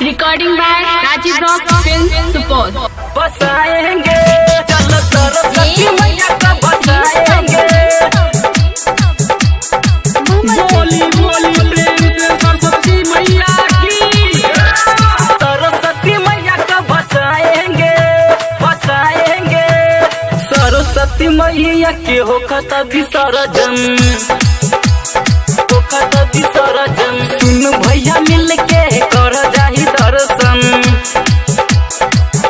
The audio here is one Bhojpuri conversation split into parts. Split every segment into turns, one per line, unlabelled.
Recording by Rajiv rock film Supaul.
बसाएंगे चल सरस्वती मैया का बसाएंगे। बोली बोली प्रेम से सरस्वती मैया की। सरस्वती मैया का बसाएंगे बसाएंगे। सरस्वती मैया के होखता विसर्जन होखता विसर्जन। सुन भैया मिल के कर जाही दर्शन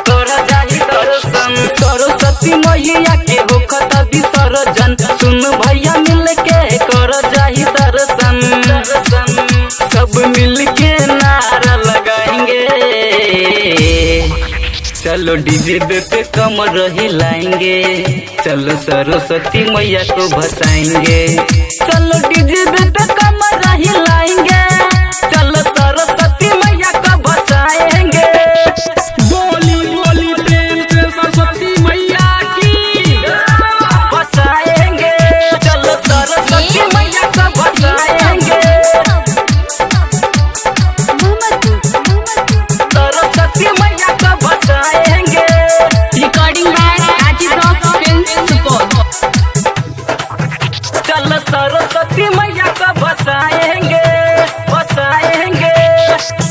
कर जाही दर्शन। सरस्वती मैया के होखता विसर्जन। सुन भैया मिल के कर जाही दर्शन सब मिल के नारा लगाएंगे। चलो डीजे पे कमर हिलाएंगे। चलो सरस्वती मैया को भसाएंगे। चलो डीजे पे कमर हिलाएंगे। चलो सरस्वती मैया को भसाएंगे। बोली बोली प्रेम से सरस्वती मैया की। भसाएंगे चलो सरस्वती मैया को भसाएंगे। सरस्वती मैया को भसाएंगे।
Recording by Rajiv rock film Supaul.
चल सरस्वती मैया को भसाएंगे भसाएंगे।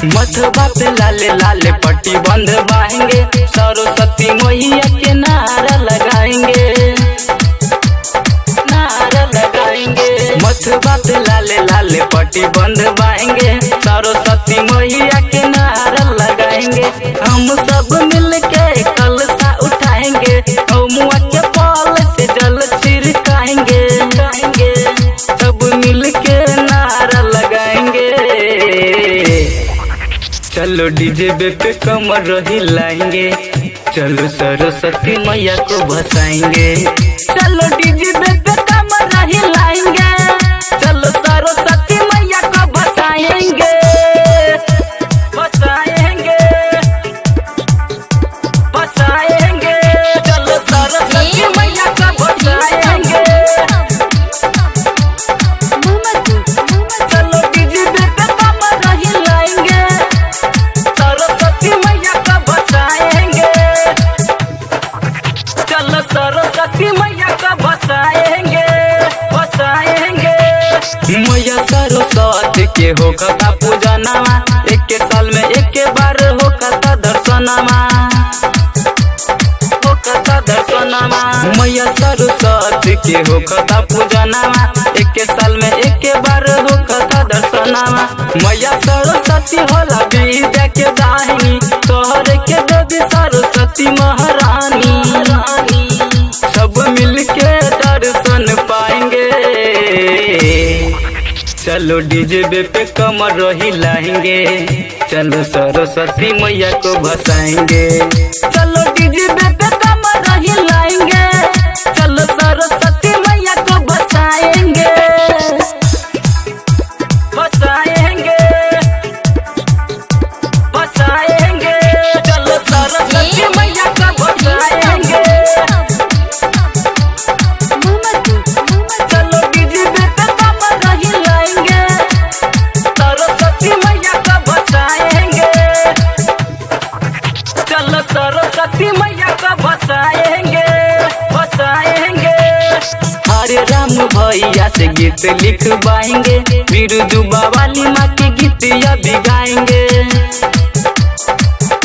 मथवा पे लाले लाले पट्टी बंधवाएंगे। सरस्वती मैया के नारा लगाएंगे नारा लगाएंगे। मथवा पे लाले लाले पट्टी बंधवाएंगे। सरस्वती मैया के नारा लगाएंगे। हम सब मिल के कलशा उठाएंगे। मुआ के पाल से जल छिड़काएंगे सब मिल के नारा लगाएंगे। चलो डीजे पे कमर हिलाएंगे। चलो सरस्वती मैया को भसाएंगे। चलो डीजे पे कमर हिलाएंगे। चलो सरस्वती मैया को भसाएंगे भसाएंगे भसाएंगे। चलो सरस्वती मैया को भसाएंगे। चलो डीजे पे कमर हिलाएंगे। सरस्वती मैया को भसाएंगे। चलो सरस्वती मैया को भसाएंगे भसाएंगे। मैया सरस्वती के होखता पूजनमा। एक साल में एक बार होखता दर्शनमा होखता दर्शनमा। मैया सरस्वती के होखता पूजनमा। एक साल में एक बार होखता दर्शनमा। मैया सरस्वती होला विद्या के दाहिनी। तोहरे के देवी सरस्वती महारानी। सब मिल के दर्शन पाएंगे। चलो डीजे पे कमर हिलाएंगे। चलो सरस्वती मैया को भसाएंगे। चलो डीजे पे कमर हिलाएंगे। चलो सरस्वती मैया को भसाएंगे भसाएंगे भसाएंगे। चलो सरस्वती मैया को भसाएंगे। चलो डीजे पे कमर हिलाएंगे। सरस्वती मैया को भसाएंगे। चलो सरस्वती मैया को भसाएंगे भसाएंगे। हरे राम भैया से गीत लिखवाएंगे। बिरजू वाली माँ के गीतिया भी गाएंगे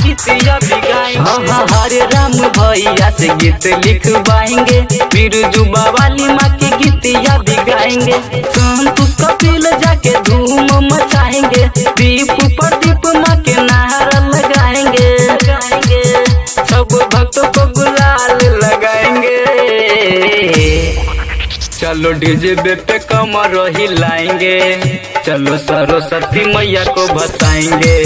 गीतिया भी गाएंगे। हरे राम भैया से गीत लिखवाएंगे। बिरजू वाली माँ के गीतिया भी गाएंगे। संतोष कपिल जाके धूम मचाएंगे। दीप पर दीप माँ के नारा लगाएंगे सब भक्तों को गुलाल लगाएंगे। चलो डीजे पे कमर हिलाएंगे। चलो सरस्वती मैया को भसाएंगे।